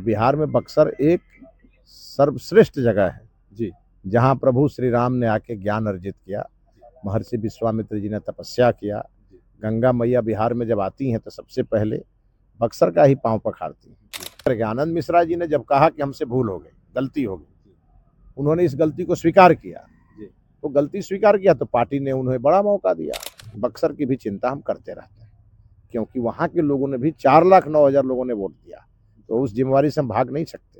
और बिहार में बक्सर एक सर्वश्रेष्ठ जगह है जी। जहाँ प्रभु श्री राम ने आके ज्ञान अर्जित किया, महर्षि विश्वामित्र जी ने तपस्या किया। गंगा मैया बिहार में जब आती हैं तो सबसे पहले बक्सर का ही पांव पखारती हैं। आनंद मिश्रा जी ने जब कहा कि हमसे भूल हो गई, गलती हो गई, उन्होंने इस गलती को स्वीकार किया। तो गलती स्वीकार किया तो पार्टी ने उन्हें बड़ा मौका दिया। बक्सर की भी चिंता हम करते रहते हैं, क्योंकि वहाँ के लोगों ने भी 4,09,000 लोगों ने वोट दिया, तो उस जिम्मेवारी से हम भाग नहीं सकते।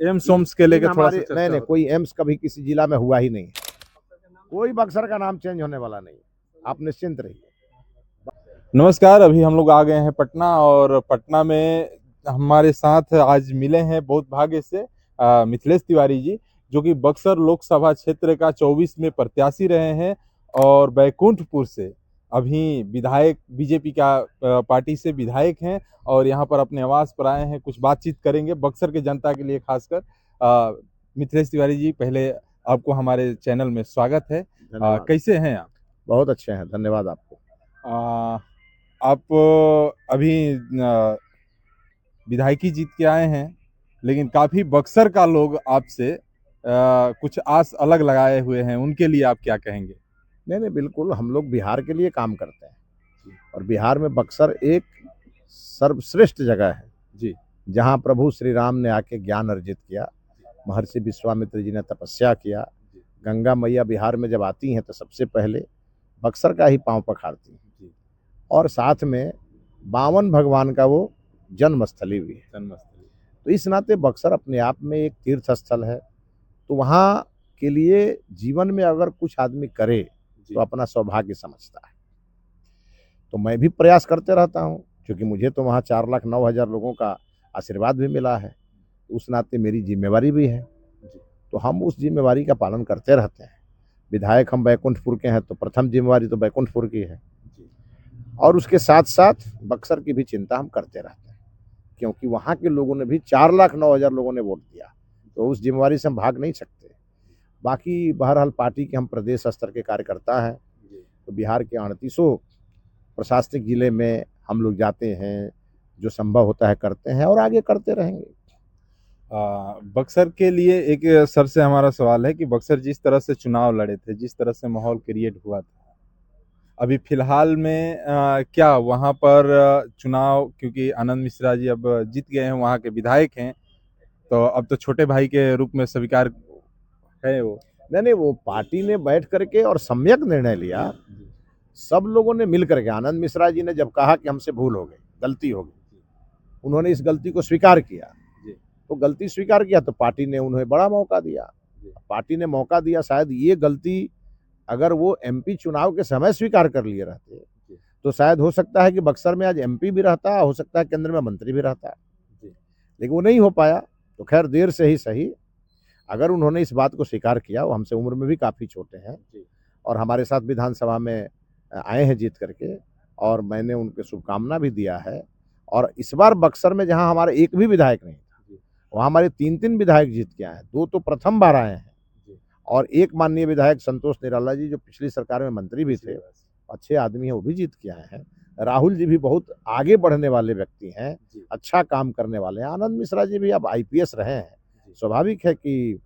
एम्स के लेके थोड़ा सा हमारे नहीं, कोई एम्स कभी किसी जिला में हुआ ही नहीं है। कोई बक्सर का नाम चेंज होने वाला नहीं, आप निश्चिंत रहिए। नमस्कार, अभी हम लोग आ गए हैं पटना, और पटना में हमारे साथ आज मिले हैं बहुत भाग्य से मिथिलेश तिवारी जी, जो कि बक्सर लोकसभा क्षेत्र का 24 में प्रत्याशी रहे हैं और बैकुंठपुर से अभी विधायक, बीजेपी का पार्टी से विधायक हैं, और यहाँ पर अपने आवास पर आए हैं। कुछ बातचीत करेंगे बक्सर के जनता के लिए खासकर। मिथिलेश तिवारी जी, पहले आपको हमारे चैनल में स्वागत है। कैसे हैं आप? बहुत अच्छे हैं, धन्यवाद आपको। आप अभी विधायकी जीत के आए हैं, लेकिन काफी बक्सर का लोग आपसे कुछ आस अलग लगाए हुए हैं, उनके लिए आप क्या कहेंगे? नहीं, बिल्कुल, हम लोग बिहार के लिए काम करते हैं और बिहार में बक्सर एक सर्वश्रेष्ठ जगह है जी। जहाँ प्रभु श्री राम ने आके ज्ञान अर्जित किया, महर्षि विश्वामित्र जी ने तपस्या किया। गंगा मैया बिहार में जब आती हैं तो सबसे पहले बक्सर का ही पांव पखारती हैं, और साथ में 52 भगवान का वो जन्मस्थली भी है। तो इस नाते बक्सर अपने आप में एक तीर्थ स्थल है। तो वहाँ के लिए जीवन में अगर कुछ आदमी करे तो अपना सौभाग्य समझता है। तो मैं भी प्रयास करते रहता हूँ, क्योंकि मुझे तो वहाँ 4,09,000 लोगों का आशीर्वाद भी मिला है। उस नाते मेरी जिम्मेवारी भी है, तो हम उस जिम्मेवारी का पालन करते रहते हैं। विधायक हम बैकुंठपुर के हैं, तो प्रथम जिम्मेवारी तो बैकुंठपुर की है, और उसके साथ साथ बक्सर की भी चिंता हम करते रहते हैं, क्योंकि वहाँ के लोगों ने भी 4,09,000 लोगों ने वोट दिया, तो उस जिम्मेवारी से हम भाग नहीं सकते। बाकी बहरहाल पार्टी के हम प्रदेश स्तर के कार्यकर्ता हैं, तो बिहार के 38 प्रशासनिक जिले में हम लोग जाते हैं, जो संभव होता है करते हैं और आगे करते रहेंगे। बक्सर के लिए एक सर से हमारा सवाल है कि बक्सर जिस तरह से चुनाव लड़े थे, जिस तरह से माहौल क्रिएट हुआ था, अभी फिलहाल में क्या वहाँ पर चुनाव, क्योंकि आनंद मिश्रा जी अब जीत गए हैं, वहाँ के विधायक हैं, तो अब तो छोटे भाई के रूप में स्वीकार है वो? नहीं, वो पार्टी ने बैठ करके और सम्यक निर्णय लिया। सब लोगों ने मिल करके, आनंद मिश्रा जी ने जब कहा कि हमसे भूल हो गई, गलती हो गई, उन्होंने इस गलती को स्वीकार किया। तो गलती स्वीकार किया तो पार्टी ने उन्हें बड़ा मौका दिया। पार्टी ने मौका दिया, शायद ये गलती अगर वो एमपी चुनाव के समय स्वीकार कर लिए रहते तो शायद हो सकता है कि बक्सर में आज एमपी भी रहता, हो सकता है केंद्र में मंत्री भी रहता, लेकिन वो नहीं हो पाया। तो खैर, देर से ही सही, अगर उन्होंने इस बात को स्वीकार किया, वो हमसे उम्र में भी काफ़ी छोटे हैं और हमारे साथ विधानसभा में आए हैं जीत करके, और मैंने उनके शुभकामना भी दिया है। और इस बार बक्सर में जहां हमारा एक भी विधायक नहीं था, वहां हमारे 3 विधायक जीत के आए हैं। 2 तो प्रथम बार आए हैं, और एक माननीय विधायक संतोष निराला जी, जो पिछली सरकार में मंत्री भी थे, अच्छे आदमी हैं, वो भी जीत के आए हैं। राहुल जी भी बहुत आगे बढ़ने वाले व्यक्ति हैं, अच्छा काम करने वाले हैं। आनंद मिश्रा जी भी अब IPS रहे हैं, स्वाभाविक है कि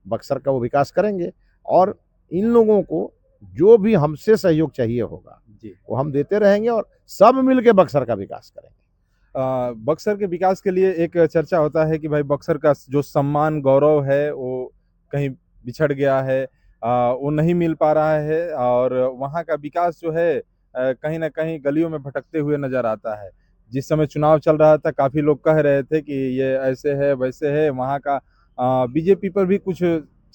बक्सर का वो विकास करेंगे, और इन लोगों को जो भी हमसे सहयोग चाहिए होगा वो हम देते रहेंगे, और सब मिलके बक्सर का विकास करेंगे। बक्सर के विकास के लिए एक चर्चा होता है कि भाई बक्सर का जो सम्मान गौरव है वो कहीं बिछड़ गया है, वो नहीं मिल पा रहा है, और वहाँ का विकास जो है कहीं ना कहीं गलियों में भटकते हुए नजर आता है। जिस समय चुनाव चल रहा था, काफी लोग कह रहे थे कि ये ऐसे है वैसे है, वहाँ का बीजेपी पर भी कुछ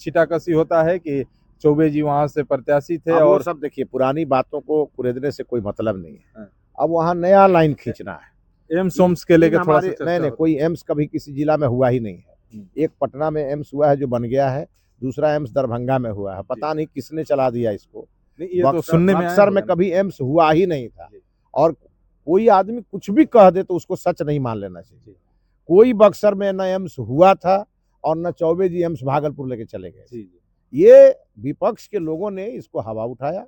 छिटाकशी होता है कि चौबे जी वहाँ से प्रत्याशी थे, अब वो और सब देखिए, पुरानी बातों को कुरेदने से कोई मतलब नहीं है। अब वहाँ नया लाइन खींचना है। एम्स के लेके थोड़ा सा नहीं, कोई एम्स कभी किसी जिला में हुआ ही नहीं है। एक पटना में एम्स हुआ है जो बन गया है, दूसरा एम्स दरभंगा में हुआ है, पता नहीं किसने चला दिया इसको। ये तो सुनने में बक्सर में कभी एम्स हुआ ही नहीं था, और कोई आदमी कुछ भी कह दे तो उसको सच नहीं मान लेना चाहिए। कोई बक्सर में न एम्स हुआ था और न चौबे जी एम्स भागलपुर लेके चले गए। ये विपक्ष के लोगों ने इसको हवा उठाया।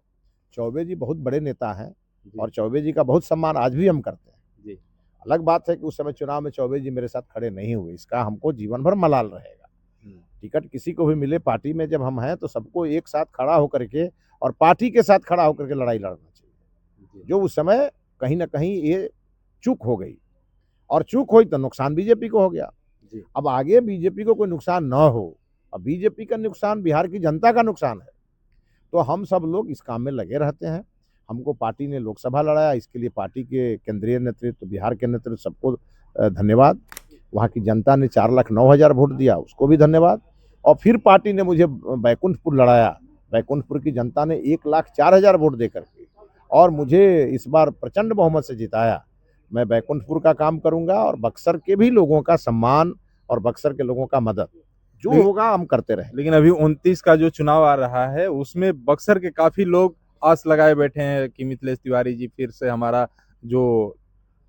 चौबे जी बहुत बड़े नेता हैं, और चौबे जी का बहुत सम्मान आज भी हम करते हैं। अलग बात है कि उस समय चुनाव में चौबे जी मेरे साथ खड़े नहीं हुए, इसका हमको जीवन भर मलाल रहेगा। टिकट किसी को भी मिले पार्टी में जब हम हैं तो सबको एक साथ खड़ा होकर के और पार्टी के साथ खड़ा होकर के लड़ाई लड़ना चाहिए। जो उस समय कहीं ना कहीं ये चूक हो गई, और चूक हुई तो नुकसान बीजेपी को हो गया। अब आगे बीजेपी को कोई नुकसान ना हो, अब बीजेपी का नुकसान बिहार की जनता का नुकसान है, तो हम सब लोग इस काम में लगे रहते हैं। हमको पार्टी ने लोकसभा लड़ाया, इसके लिए पार्टी के केंद्रीय नेतृत्व, बिहार के नेतृत्व, सबको धन्यवाद। वहाँ की जनता ने 4,09,000 वोट दिया, उसको भी धन्यवाद। और फिर पार्टी ने मुझे बैकुंठपुर लड़ाया, बैकुंठपुर की जनता ने 1,04,000 वोट दे करके और मुझे इस बार प्रचंड बहुमत से जिताया। मैं बैकुंठपुर का काम करूंगा और बक्सर के भी लोगों का सम्मान और बक्सर के लोगों का मदद जो होगा हम करते रहे। लेकिन अभी 29 का जो चुनाव आ रहा है उसमें बक्सर के काफी लोग आस लगाए बैठे हैं कि मिथिलेश तिवारी जी फिर से हमारा जो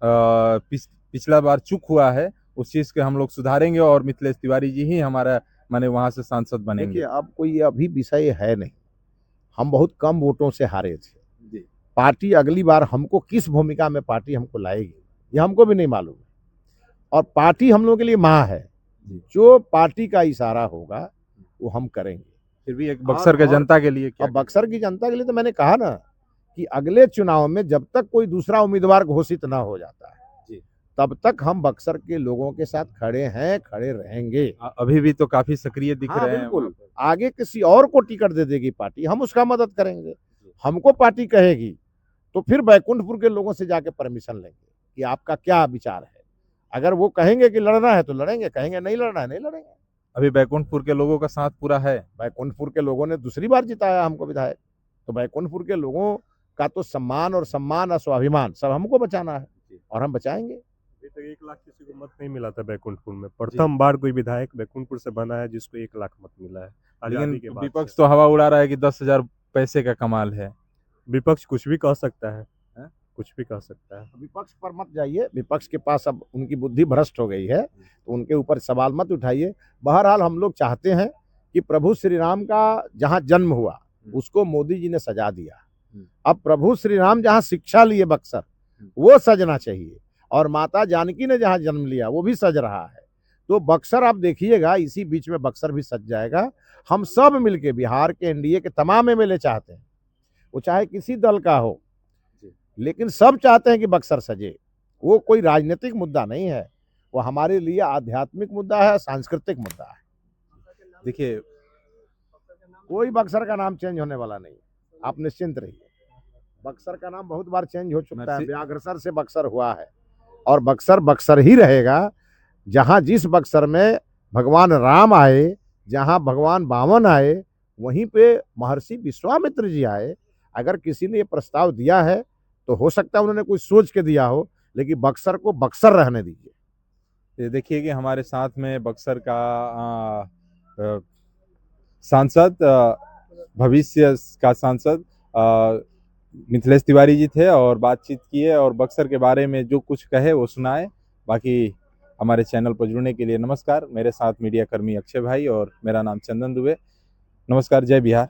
पिछला बार चूक हुआ है उस चीज के हम लोग सुधारेंगे और मिथिलेश तिवारी जी ही हमारा माने वहां से सांसद बनेंगे। देखिए, अब कोई अभी विषय है नहीं, हम बहुत कम वोटों से हारे थे। पार्टी अगली बार हमको किस भूमिका में पार्टी हमको लाएगी ये हमको भी नहीं मालूम, और पार्टी हम लोगों के लिए माँ है, जो पार्टी का इशारा होगा वो हम करेंगे। फिर भी एक बक्सर के जनता के लिए क्या? अब बक्सर की जनता के लिए तो मैंने कहा ना कि अगले चुनाव में जब तक कोई दूसरा उम्मीदवार घोषित ना हो जाता है तब तक हम बक्सर के लोगों के साथ खड़े हैं, खड़े रहेंगे। अभी भी तो काफी सक्रिय दिख रहे हैं। बिल्कुल, आगे किसी और को टिकट दे देगी पार्टी, हम उसका मदद करेंगे। हमको पार्टी कहेगी तो फिर बैकुंठपुर के लोगों से जाके परमिशन लेंगे कि आपका क्या विचार है। अगर वो कहेंगे कि लड़ना है तो लड़ेंगे, कहेंगे नहीं लड़ना है नहीं लड़ेंगे। अभी बैकुंठपुर के लोगों का साथ पूरा है। बैकुंठपुर के लोगों ने दूसरी बार जिताया हमको विधायक, तो बैकुंठपुर के लोगों का तो सम्मान और स्वाभिमान सब हमको बचाना है और हम बचाएंगे। अभी तक 1 लाख किसी को मत नहीं मिला था बैकुंठपुर में, प्रथम बार कोई विधायक बैकुंठपुर से बना है जिसको 1 लाख मत मिला है। लेकिन विपक्ष तो हवा उड़ा रहा है कि 10,000 पैसे का कमाल है। विपक्ष कुछ भी कह सकता है, कुछ भी कह सकता है। विपक्ष पर मत जाइए, विपक्ष के पास अब उनकी बुद्धि भ्रष्ट हो गई है, तो उनके ऊपर सवाल मत उठाइए। बहरहाल हम लोग चाहते हैं कि प्रभु श्री राम का जहाँ जन्म हुआ उसको मोदी जी ने सजा दिया। अब प्रभु श्री राम जहाँ शिक्षा लिए बक्सर, वो सजना चाहिए, और माता जानकी ने जहाँ जन्म लिया वो भी सज रहा है। तो बक्सर आप देखिएगा, इसी बीच में बक्सर भी सज जाएगा। हम सब मिलके बिहार के एनडीए के तमाम एमएलए चाहते हैं, वो चाहे किसी दल का हो, लेकिन सब चाहते हैं कि बक्सर सजे। वो कोई राजनीतिक मुद्दा नहीं है, वो हमारे लिए आध्यात्मिक मुद्दा है, सांस्कृतिक मुद्दा है। देखिए, कोई बक्सर का नाम चेंज होने वाला नहीं, आप निश्चिंत रहिए। बक्सर का नाम बहुत बार चेंज हो चुका है, व्याघ्रसर से बक्सर हुआ है, और बक्सर बक्सर ही रहेगा। जहां जिस बक्सर में भगवान राम आए, जहां भगवान बामन आए, वहीं पे महर्षि विश्वामित्र जी आए। अगर किसी ने ये प्रस्ताव दिया है तो हो सकता है उन्होंने कुछ सोच के दिया हो, लेकिन बक्सर को बक्सर रहने दीजिए। देखिए कि हमारे साथ में बक्सर का सांसद, भविष्य का सांसद मिथिलेश तिवारी जी थे और बातचीत किए और बक्सर के बारे में जो कुछ कहे वो सुनाए। बाकी हमारे चैनल पर जुड़ने के लिए नमस्कार। मेरे साथ मीडिया कर्मी अक्षय भाई और मेरा नाम चंदन दुबे। नमस्कार, जय बिहार।